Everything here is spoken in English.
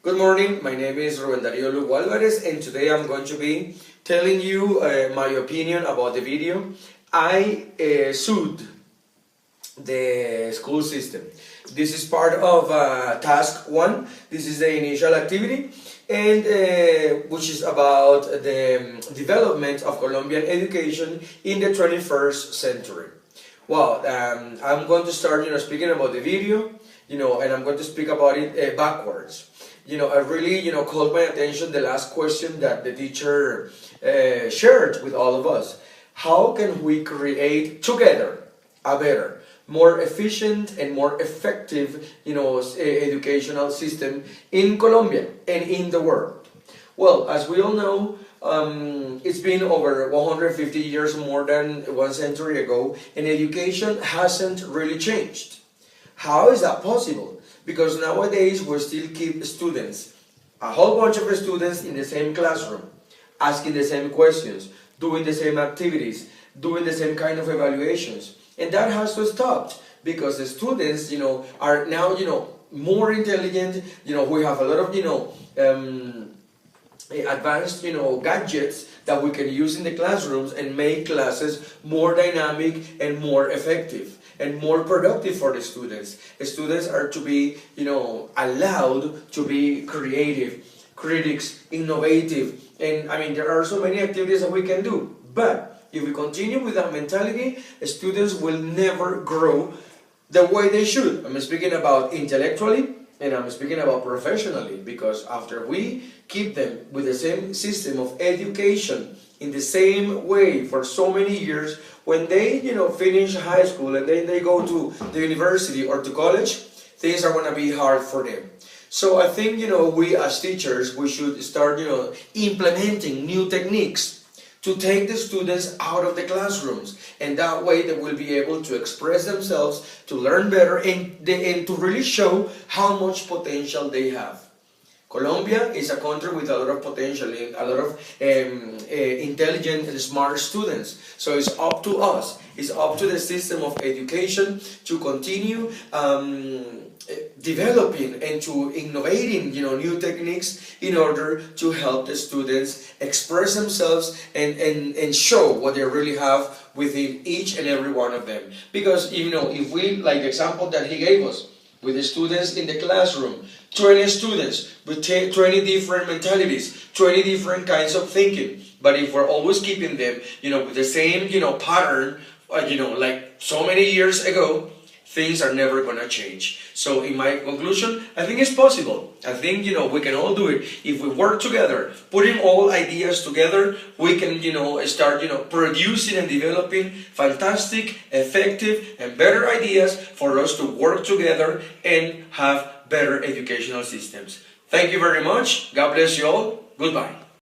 Good morning, my name is Ruben Darío Lugo Álvarez and today I'm going to be telling you my opinion about the video. I sued the school system. This is part of task 1. This is the initial activity and which is about the development of Colombian education in the 21st century. Well, I'm going to start speaking about the video, and I'm going to speak about it backwards. I really, caught my attention the last question that the teacher shared with all of us. How can we create together a better, more efficient and more effective, educational system in Colombia and in the world? Well, as we all know, it's been over 150 years, more than 1 century ago, and education hasn't really changed. How is that possible? Because nowadays we still keep students, a whole bunch of students in the same classroom, asking the same questions, doing the same activities, doing the same kind of evaluations. And that has to stop because the students, are now, more intelligent. We have a lot of, advanced, gadgets that we can use in the classrooms and make classes more dynamic and more effective and more productive for the students. The students are to be, allowed to be creative, critics, innovative, and there are so many activities that we can do. But if we continue with that mentality, students will never grow the way they should. I'm speaking about intellectually, and I'm speaking about professionally, because after we keep them with the same system of education in the same way for so many years, when they finish high school and then they go to the university or to college, things are going to be hard for them. So I think we as teachers, we should start implementing new techniques to take the students out of the classrooms, and that way they will be able to express themselves, to learn better, and to really show how much potential they have. Colombia is a country with a lot of potential, a lot of intelligent and smart students. So it's up to us, it's up to the system of education to continue developing and to innovating new techniques in order to help the students express themselves and show what they really have within each and every one of them. Because if we, like the example that he gave us, with the students in the classroom, 20 students with 20 different mentalities, 20 different kinds of thinking. But if we're always keeping them, with the same, pattern, like so many years ago, things are never going to change. So in my conclusion, I think it's possible. I think, we can all do it. If we work together, putting all ideas together, we can, start, producing and developing fantastic, effective, and better ideas for us to work together and have better educational systems. Thank you very much. God bless you all. Goodbye.